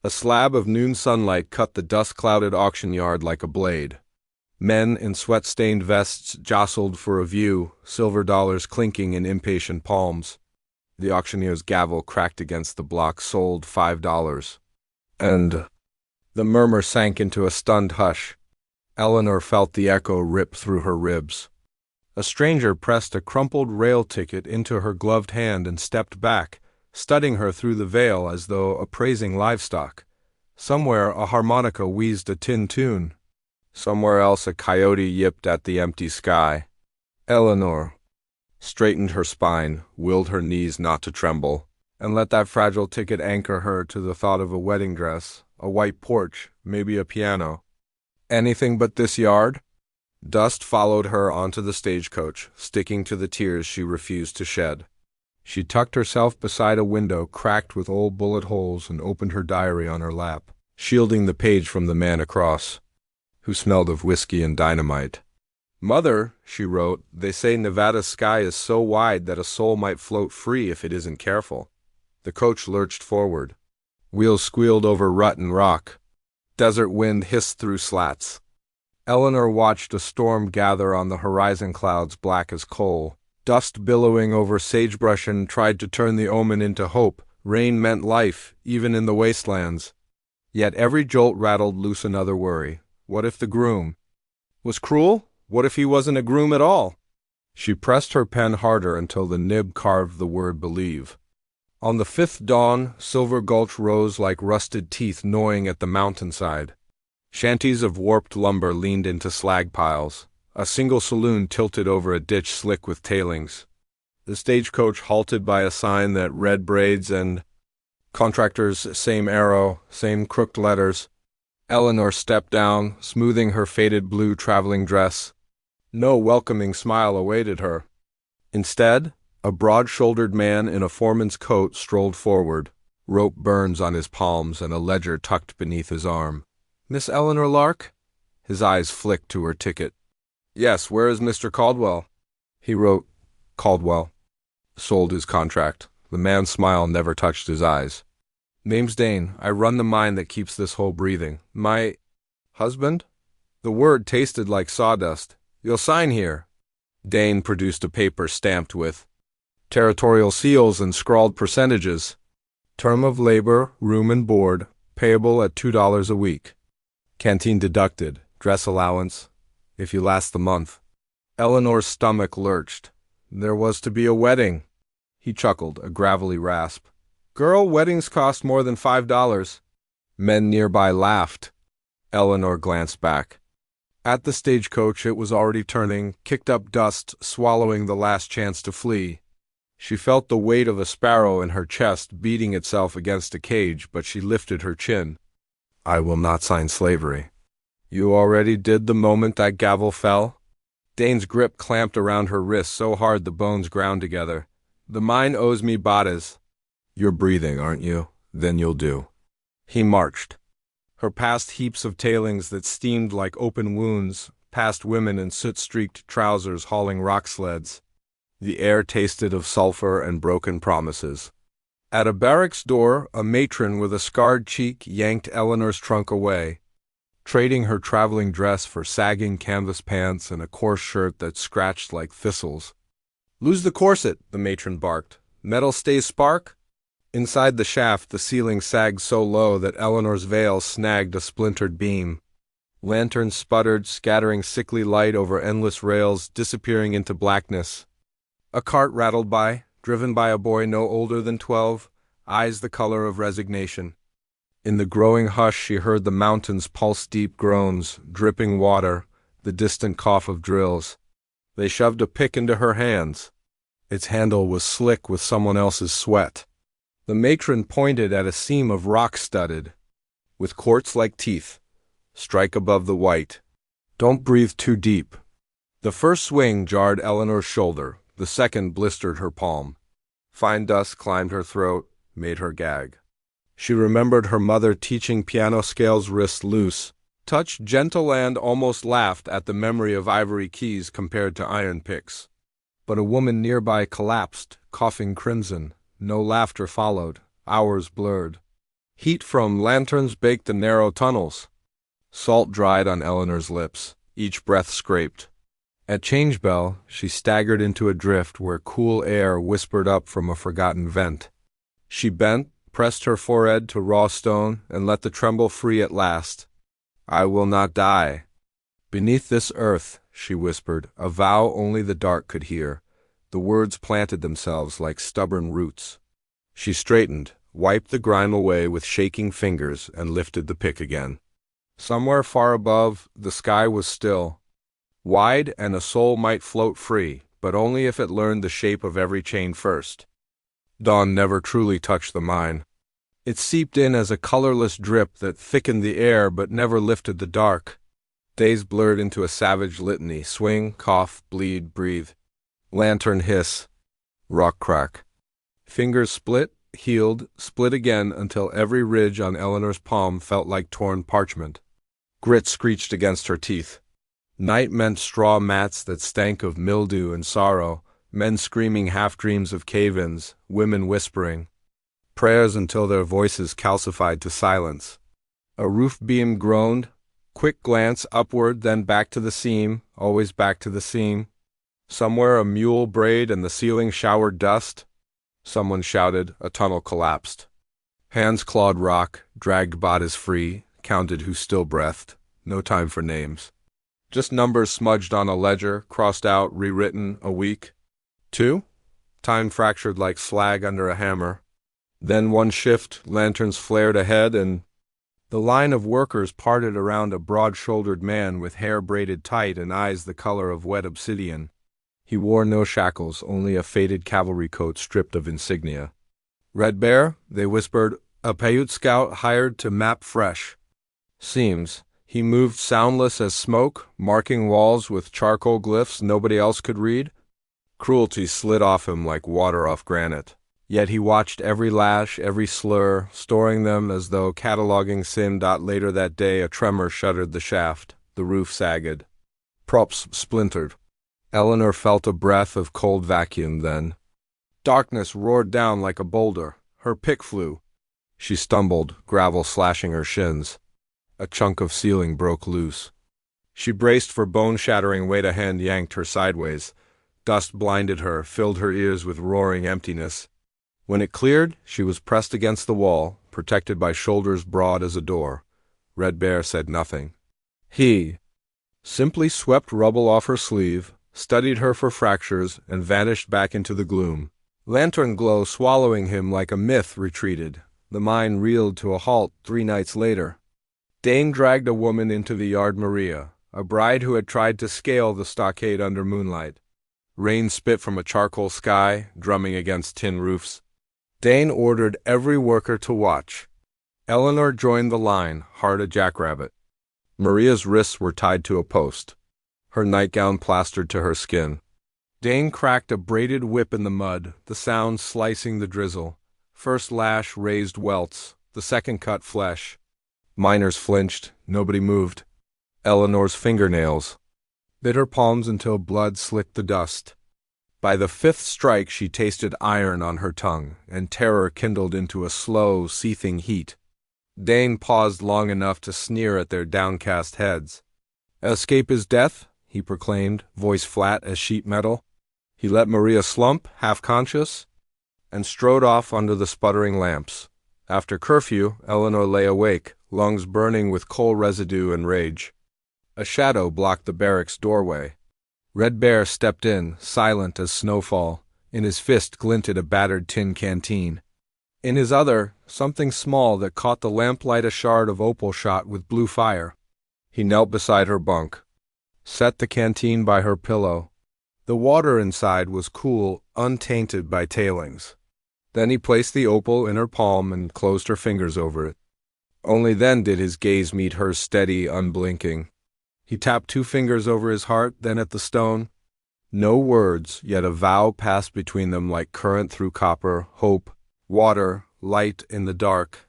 A slab of noon sunlight cut the dust-clouded auction yard like a blade. Men in sweat-stained vests jostled for a view, silver dollars clinking in impatient palms. The auctioneer's gavel cracked against the block. Sold $5. And the murmur sank into a stunned hush. Eleanor felt the echo rip through her ribs. A stranger pressed a crumpled rail ticket into her gloved hand and stepped back, studying her through the veil as though appraising livestock. Somewhere a harmonica wheezed a tin tune. Somewhere else a coyote yipped at the empty sky. Eleanor straightened her spine, willed her knees not to tremble, and let that fragile ticket anchor her to the thought of a wedding dress, a white porch, maybe a piano. Anything but this yard? Dust followed her onto the stagecoach, sticking to the tears she refused to shed. She tucked herself beside a window cracked with old bullet holes and opened her diary on her lap, shielding the page from the man across, who smelled of whiskey and dynamite. "Mother," she wrote, "they say Nevada's sky is so wide that a soul might float free if it isn't careful." The coach lurched forward. Wheels squealed over rut and rock. Desert wind hissed through slats. Eleanor watched a storm gather on the horizon clouds black as coal. Dust billowing over sagebrush and tried to turn the omen into hope. Rain meant life, even in the wastelands. Yet every jolt rattled loose another worry. What if the groom was cruel? What if he wasn't a groom at all? She pressed her pen harder until the nib carved the word believe. On the fifth dawn, Silver Gulch rose like rusted teeth gnawing at the mountainside. Shanties of warped lumber leaned into slag piles. A single saloon tilted over a ditch slick with tailings. The stagecoach halted by a sign that read braids and contractors, same arrow, same crooked letters. Eleanor stepped down, smoothing her faded blue traveling dress. No welcoming smile awaited her. Instead, a broad-shouldered man in a foreman's coat strolled forward, rope burns on his palms and a ledger tucked beneath his arm. "Miss Eleanor Lark?" His eyes flicked to her ticket. "Yes, where is Mr. Caldwell?" He wrote, "Caldwell." Sold his contract. The man's smile never touched his eyes. "Name's Dane. I run the mine that keeps this hole breathing. My husband?" The word tasted like sawdust. "You'll sign here." Dane produced a paper stamped with territorial seals and scrawled percentages. Term of labor, room and board, payable at $2 a week. Canteen deducted, dress allowance, if you last the month. Eleanor's stomach lurched. There was to be a wedding. He chuckled, a gravelly rasp. "Girl, weddings cost more than $5. Men nearby laughed. Eleanor glanced back. At the stagecoach it was already turning, kicked up dust, swallowing the last chance to flee. She felt the weight of a sparrow in her chest beating itself against a cage, but she lifted her chin. "I will not sign slavery." "You already did the moment that gavel fell?" Dane's grip clamped around her wrist so hard the bones ground together. "The mine owes me bades." "You're breathing, aren't you? Then you'll do." He marched. Her past heaps of tailings that steamed like open wounds, past women in soot-streaked trousers hauling rock sleds. The air tasted of sulfur and broken promises. At a barracks door, a matron with a scarred cheek yanked Eleanor's trunk away, trading her traveling dress for sagging canvas pants and a coarse shirt that scratched like thistles. "Lose the corset," the matron barked. "Metal stays spark?" Inside the shaft, the ceiling sagged so low that Eleanor's veil snagged a splintered beam. Lanterns sputtered, scattering sickly light over endless rails, disappearing into blackness. A cart rattled by, driven by a boy no older than 12, eyes the color of resignation. In the growing hush she heard the mountains pulse deep groans, dripping water, the distant cough of drills. They shoved a pick into her hands. Its handle was slick with someone else's sweat. The matron pointed at a seam of rock studded, with quartz like teeth. "Strike above the white. Don't breathe too deep." The first swing jarred Eleanor's shoulder. The second blistered her palm. Fine dust climbed her throat, made her gag. She remembered her mother teaching piano scales wrists loose. Touch gentle and almost laughed at the memory of ivory keys compared to iron picks. But a woman nearby collapsed, coughing crimson. No laughter followed. Hours blurred. Heat from lanterns baked the narrow tunnels. Salt dried on Eleanor's lips, each breath scraped. At change bell, she staggered into a drift where cool air whispered up from a forgotten vent. She bent, pressed her forehead to raw stone, and let the tremble free at last. I will not die. Beneath this earth, she whispered, a vow only the dark could hear. The words planted themselves like stubborn roots. She straightened, wiped the grime away with shaking fingers, and lifted the pick again. Somewhere far above, the sky was still, wide, and a soul might float free, but only if it learned the shape of every chain first. Dawn never truly touched the mine. It seeped in as a colorless drip that thickened the air but never lifted the dark. Days blurred into a savage litany: swing, cough, bleed, breathe. Lantern hiss. Rock crack. Fingers split, healed, split again until every ridge on Eleanor's palm felt like torn parchment. Grit screeched against her teeth. Night meant straw mats that stank of mildew and sorrow, men screaming half-dreams of cave-ins, women whispering. Prayers until their voices calcified to silence. A roof beam groaned, quick glance upward, then back to the seam, always back to the seam. Somewhere a mule brayed and the ceiling showered dust. Someone shouted, a tunnel collapsed. Hands clawed rock, dragged bodies free, counted who still breathed. No time for names. Just numbers smudged on a ledger, crossed out, rewritten, a week. 2? Time fractured like slag under a hammer. Then one shift, lanterns flared ahead, and the line of workers parted around a broad-shouldered man with hair braided tight and eyes the color of wet obsidian. He wore no shackles, only a faded cavalry coat stripped of insignia. Red Bear, they whispered, a Paiute scout hired to map fresh. Seems. He moved soundless as smoke, marking walls with charcoal glyphs nobody else could read. Cruelty slid off him like water off granite. Yet he watched every lash, every slur, storing them as though cataloging sin. Later that day a tremor shuddered the shaft. The roof sagged. Props splintered. Eleanor felt a breath of cold vacuum then. Darkness roared down like a boulder. Her pick flew. She stumbled, gravel slashing her shins. A chunk of ceiling broke loose. She braced for bone-shattering weight. A hand yanked her sideways. Dust blinded her, filled her ears with roaring emptiness. When it cleared, she was pressed against the wall, protected by shoulders broad as a door. Red Bear said nothing. He simply swept rubble off her sleeve, studied her for fractures, and vanished back into the gloom. Lantern glow swallowing him like a myth retreated. The mine reeled to a halt 3 nights later. Dane dragged a woman into the yard. Maria, a bride who had tried to scale the stockade under moonlight. Rain spit from a charcoal sky, drumming against tin roofs. Dane ordered every worker to watch. Eleanor joined the line, hard a jackrabbit. Maria's wrists were tied to a post, her nightgown plastered to her skin. Dane cracked a braided whip in the mud, the sound slicing the drizzle. First lash raised welts, the second cut flesh. Miners flinched, nobody moved. Eleanor's fingernails bit her palms until blood slicked the dust. By the 5th strike she tasted iron on her tongue, and terror kindled into a slow, seething heat. Dane paused long enough to sneer at their downcast heads. Escape is death, he proclaimed, voice flat as sheet metal. He let Maria slump, half-conscious, and strode off under the sputtering lamps. After curfew, Eleanor lay awake, lungs burning with coal residue and rage. A shadow blocked the barracks doorway. Red Bear stepped in, silent as snowfall. In his fist glinted a battered tin canteen. In his other, something small that caught the lamplight, a shard of opal shot with blue fire. He knelt beside her bunk, set the canteen by her pillow. The water inside was cool, untainted by tailings. Then he placed the opal in her palm and closed her fingers over it. Only then did his gaze meet hers, steady, unblinking. He tapped 2 fingers over his heart, then at the stone. No words, yet a vow passed between them like current through copper, hope, water, light in the dark.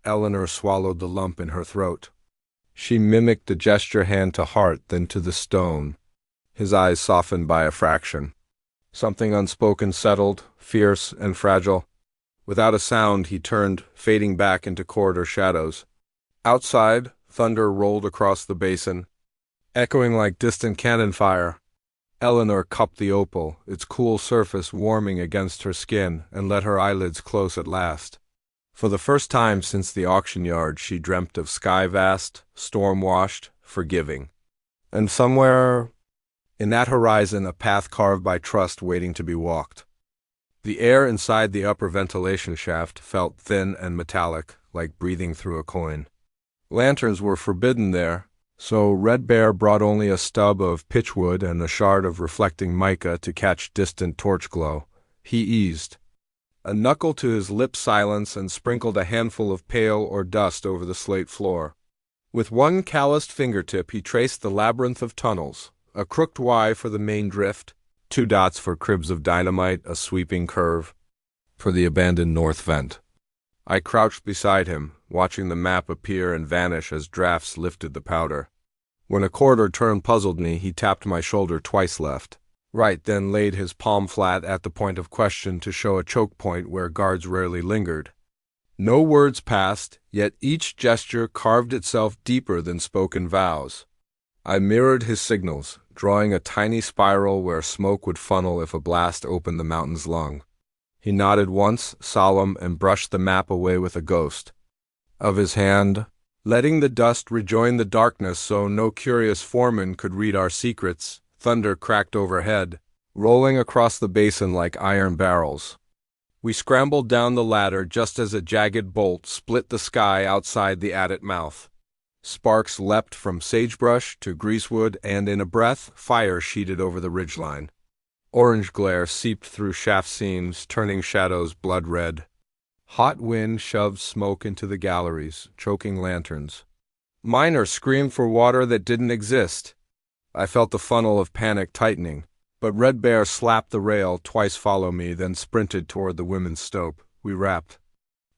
Eleanor swallowed the lump in her throat. She mimicked the gesture, hand to heart, then to the stone. His eyes softened by a fraction. Something unspoken settled, fierce and fragile. Without a sound, he turned, fading back into corridor shadows. Outside, thunder rolled across the basin, echoing like distant cannon fire. Eleanor cupped the opal, its cool surface warming against her skin, and let her eyelids close at last. For the first time since the auction yard, she dreamt of sky vast, storm-washed, forgiving. And somewhere in that horizon, a path carved by trust waiting to be walked. The air inside the upper ventilation shaft felt thin and metallic, like breathing through a coin. Lanterns were forbidden there, so Red Bear brought only a stub of pitchwood and a shard of reflecting mica to catch distant torch glow. He eased a knuckle to his lip silence and sprinkled a handful of pale or dust over the slate floor. With one calloused fingertip he traced the labyrinth of tunnels, a crooked Y for the main drift, 2 dots for cribs of dynamite, a sweeping curve for the abandoned north vent. I crouched beside him, watching the map appear and vanish as drafts lifted the powder. When a corridor turn puzzled me, he tapped my shoulder twice left. Right, then laid his palm flat at the point of question to show a choke point where guards rarely lingered. No words passed, yet each gesture carved itself deeper than spoken vows. I mirrored his signals, drawing a tiny spiral where smoke would funnel if a blast opened the mountain's lung. He nodded once, solemn, and brushed the map away with a ghost of his hand, letting the dust rejoin the darkness so no curious foreman could read our secrets. Thunder cracked overhead, rolling across the basin like iron barrels. We scrambled down the ladder just as a jagged bolt split the sky outside the adit mouth. Sparks leapt from sagebrush to greasewood, and in a breath, fire sheeted over the ridgeline. Orange glare seeped through shaft seams, turning shadows blood red. Hot wind shoved smoke into the galleries, choking lanterns. Miner screamed for water that didn't exist. I felt the funnel of panic tightening, but Red Bear slapped the rail twice, follow me, then sprinted toward the women's stope. We rapped.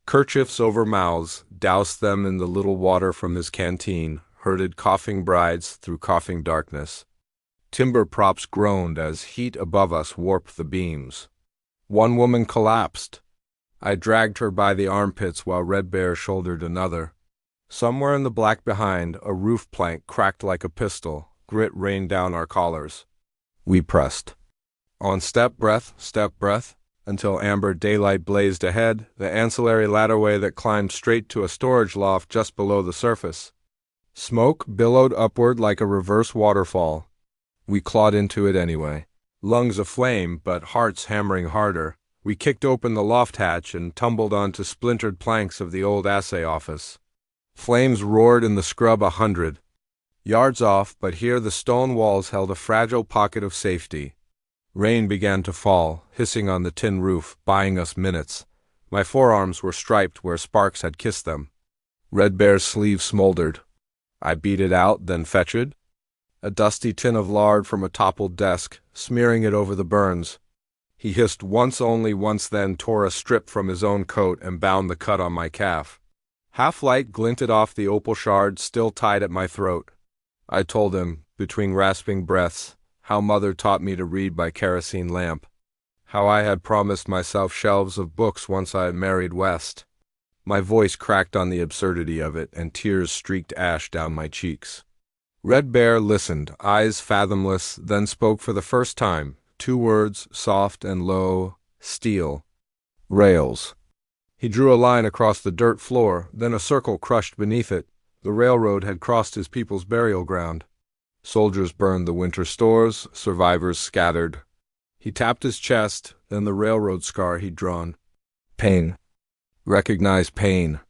Kerchiefs over mouths, doused them in the little water from his canteen, herded coughing brides through coughing darkness. Timber props groaned as heat above us warped the beams. One woman collapsed. I dragged her by the armpits while Red Bear shouldered another. Somewhere in the black behind, a roof plank cracked like a pistol. Grit rained down our collars. We pressed. On step breath, until amber daylight blazed ahead, the ancillary ladderway that climbed straight to a storage loft just below the surface. Smoke billowed upward like a reverse waterfall. We clawed into it anyway. Lungs aflame, but hearts hammering harder. We kicked open the loft hatch and tumbled onto splintered planks of the old assay office. Flames roared in the scrub 100 yards off, but here the stone walls held a fragile pocket of safety. Rain began to fall, hissing on the tin roof, buying us minutes. My forearms were striped where sparks had kissed them. Red Bear's sleeve smoldered. I beat it out, then fetched a dusty tin of lard from a toppled desk, smearing it over the burns. He hissed once, then tore a strip from his own coat and bound the cut on my calf. Half-light glinted off the opal shard still tied at my throat. I told him, between rasping breaths, how Mother taught me to read by kerosene lamp, how I had promised myself shelves of books once I had married West. My voice cracked on the absurdity of it, and tears streaked ash down my cheeks. Red Bear listened, eyes fathomless, then spoke for the first time, 2 words, soft and low: steel. Rails. He drew a line across the dirt floor, then a circle crushed beneath it. The railroad had crossed his people's burial ground. Soldiers burned the winter stores, survivors scattered. He tapped his chest, then the railroad scar he'd drawn. Pain. Recognized pain.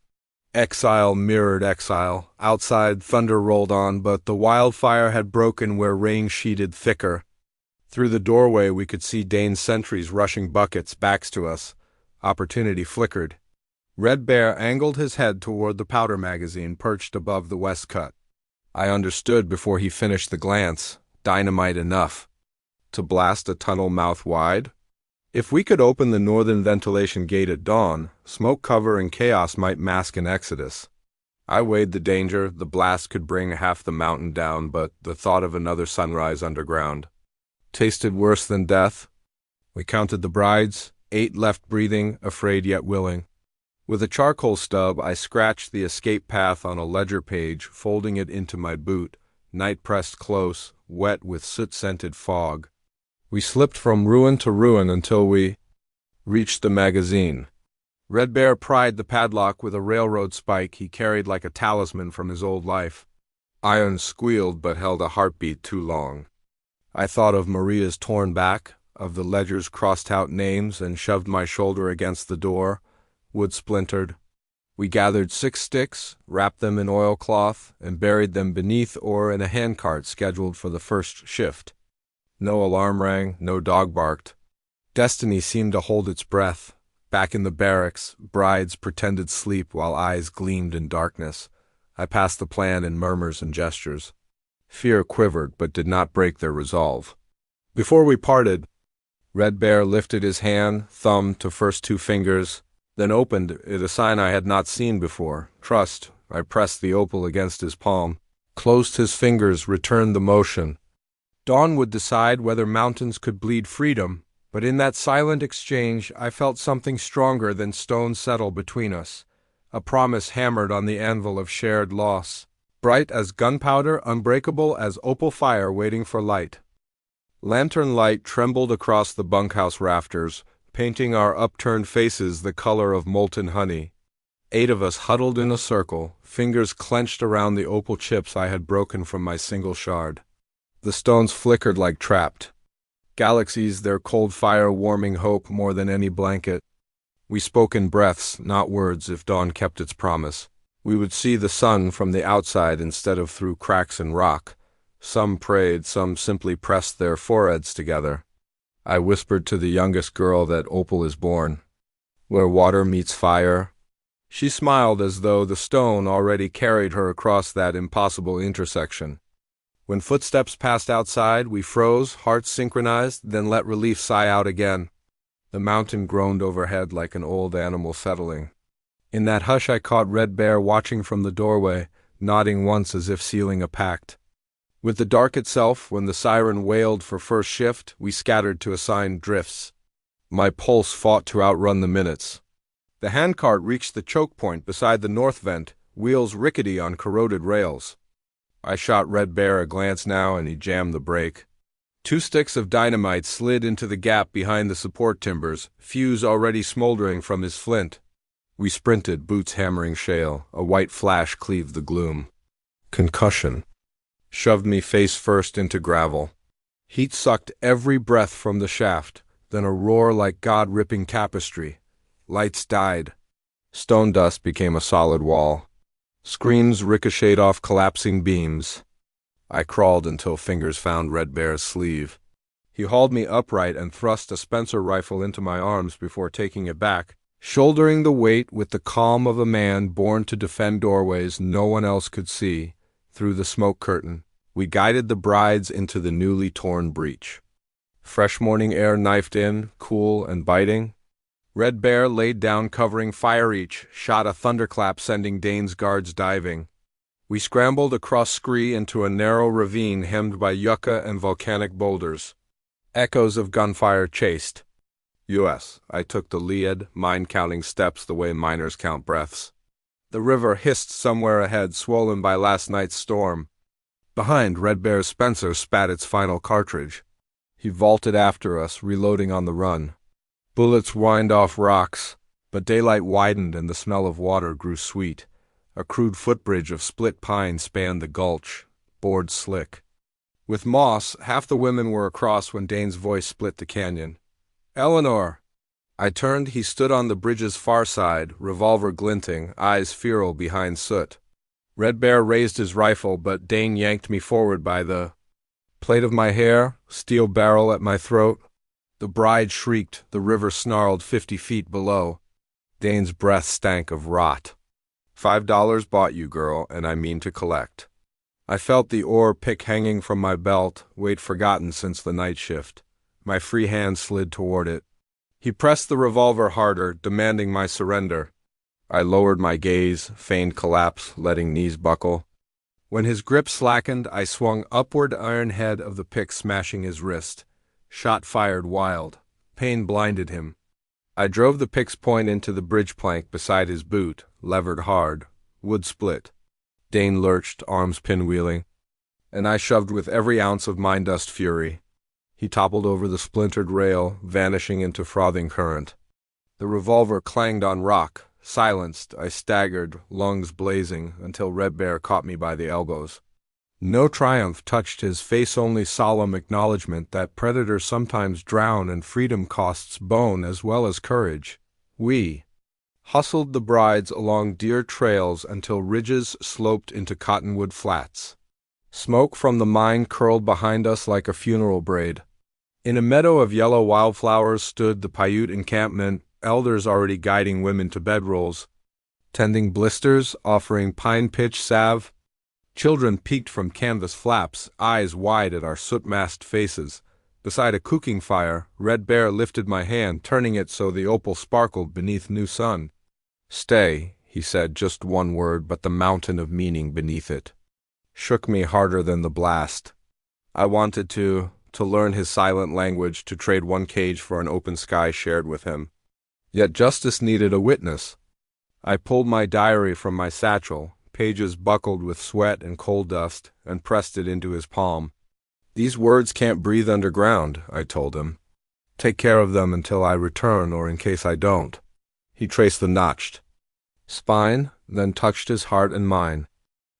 Exile mirrored exile. Outside, thunder rolled on, but the wildfire had broken where rain sheeted thicker. Through the doorway we could see Dane's sentries rushing buckets, backs to us. Opportunity flickered. Red Bear angled his head toward the powder magazine perched above the west cut. I understood before he finished the glance. Dynamite enough to blast a tunnel mouth wide? If we could open the northern ventilation gate at dawn, smoke cover and chaos might mask an exodus. I weighed the danger. The blast could bring half the mountain down, but the thought of another sunrise underground tasted worse than death. We counted the brides. 8 left breathing, afraid yet willing. With a charcoal stub, I scratched the escape path on a ledger page, folding it into my boot, night pressed close, wet with soot-scented fog. We slipped from ruin to ruin until we reached the magazine. Red Bear pried the padlock with a railroad spike he carried like a talisman from his old life. Iron squealed but held a heartbeat too long. I thought of Maria's torn back, of the ledger's crossed-out names, and shoved my shoulder against the door. Wood splintered. We gathered 6 sticks, wrapped them in oilcloth, and buried them beneath or in a handcart scheduled for the first shift. No alarm rang, no dog barked. Destiny seemed to hold its breath. Back in the barracks, brides pretended sleep while eyes gleamed in darkness. I passed the plan in murmurs and gestures. Fear quivered but did not break their resolve. Before we parted, Red Bear lifted his hand, thumb to first 2 fingers, then opened it, a sign I had not seen before. Trust. I pressed the opal against his palm, closed his fingers, returned the motion. Dawn would decide whether mountains could bleed freedom, but in that silent exchange I felt something stronger than stone settle between us, a promise hammered on the anvil of shared loss, bright as gunpowder, unbreakable as opal fire waiting for light. Lantern light trembled across the bunkhouse rafters, painting our upturned faces the color of molten honey. 8 of us huddled in a circle, fingers clenched around the opal chips I had broken from my single shard. The stones flickered like trapped. Galaxies, their cold fire warming hope more than any blanket. We spoke in breaths, not words, if dawn kept its promise. We would see the sun from the outside instead of through cracks in rock. Some prayed, some simply pressed their foreheads together. I whispered to the youngest girl that opal is born, where water meets fire. She smiled as though the stone already carried her across that impossible intersection. When footsteps passed outside, we froze, hearts synchronized, then let relief sigh out again. The mountain groaned overhead like an old animal settling. In that hush I caught Red Bear watching from the doorway, nodding once as if sealing a pact. With the dark itself, when the siren wailed for first shift, we scattered to assign drifts. My pulse fought to outrun the minutes. The handcart reached the choke point beside the north vent, wheels rickety on corroded rails. I shot Red Bear a glance now, and he jammed the brake. 2 sticks of dynamite slid into the gap behind the support timbers, fuse already smoldering from his flint. We sprinted, boots hammering shale. A white flash cleaved the gloom. Concussion shoved me face first into gravel. Heat sucked every breath from the shaft, then a roar like God ripping tapestry. Lights died. Stone dust became a solid wall. Screams ricocheted off collapsing beams. I crawled until fingers found Red Bear's sleeve. He hauled me upright and thrust a Spencer rifle into my arms before taking it back, shouldering the weight with the calm of a man born to defend doorways no one else could see. Through the smoke curtain, we guided the brides into the newly torn breach. Fresh morning air knifed in, cool and biting. Red Bear laid down covering fire each, shot a thunderclap sending Dane's guards diving. We scrambled across scree into a narrow ravine hemmed by yucca and volcanic boulders. Echoes of gunfire chased. U.S. I took the lead, mind-counting steps the way miners count breaths. The river hissed somewhere ahead, swollen by last night's storm. Behind, Red Bear's Spencer spat its final cartridge. He vaulted after us, reloading on the run. Bullets whined off rocks, but daylight widened and the smell of water grew sweet. A crude footbridge of split pine spanned the gulch, board slick. With moss, half the women were across when Dane's voice split the canyon. Eleanor! I turned. He stood on the bridge's far side, revolver glinting, eyes feral behind soot. Red Bear raised his rifle, but Dane yanked me forward by the plait of my hair, steel barrel at my throat. The bride shrieked, the river snarled 50 feet below. Dane's breath stank of rot. $5 bought you, girl, and I mean to collect. I felt the oar pick hanging from my belt, weight forgotten since the night shift. My free hand slid toward it. He pressed the revolver harder, demanding my surrender. I lowered my gaze, feigned collapse, letting knees buckle. When his grip slackened, I swung upward, iron head of the pick smashing his wrist. Shot fired wild. Pain blinded him. I drove the pick's point into the bridge plank beside his boot, levered hard. Wood split. Dane lurched, arms pinwheeling, and I shoved with every ounce of mine-dust fury. He toppled over the splintered rail, vanishing into frothing current. The revolver clanged on rock. Silenced, I staggered, lungs blazing, until Red Bear caught me by the elbows. No triumph touched his face, only solemn acknowledgement that predators sometimes drown and freedom costs bone as well as courage. We hustled the brides along deer trails until ridges sloped into cottonwood flats. Smoke from the mine curled behind us like a funeral braid. In a meadow of yellow wildflowers stood the Paiute encampment, elders already guiding women to bedrolls, tending blisters, offering pine pitch salve. Children peeked from canvas flaps, eyes wide at our soot-masked faces. Beside a cooking fire, Red Bear lifted my hand, turning it so the opal sparkled beneath new sun. "Stay," he said, just one word, but the mountain of meaning beneath it shook me harder than the blast. I wanted to learn his silent language, to trade one cage for an open sky shared with him. Yet justice needed a witness. I pulled my diary from my satchel, pages buckled with sweat and coal dust, and pressed it into his palm. "These words can't breathe underground," I told him. "Take care of them until I return, or in case I don't." He traced the notched spine, then touched his heart and mine.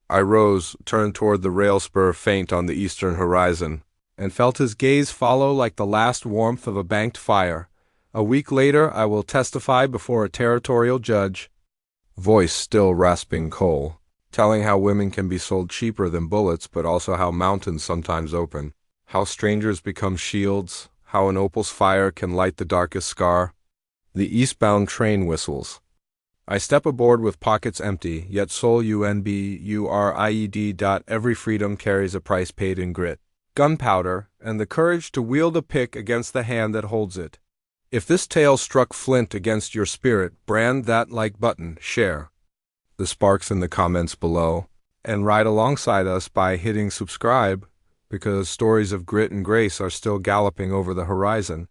I rose, turned toward the rail spur faint on the eastern horizon, and felt his gaze follow like the last warmth of a banked fire. A week later, I will testify before a territorial judge. Voice still rasping coal, telling how women can be sold cheaper than bullets, but also how mountains sometimes open, how strangers become shields, how an opal's fire can light the darkest scar. The eastbound train whistles. I step aboard with pockets empty, yet soul unburied. Every freedom carries a price paid in grit, gunpowder, and the courage to wield a pick against the hand that holds it. If this tale struck flint against your spirit, brand that like button, share the sparks in the comments below, and ride alongside us by hitting subscribe, because stories of grit and grace are still galloping over the horizon.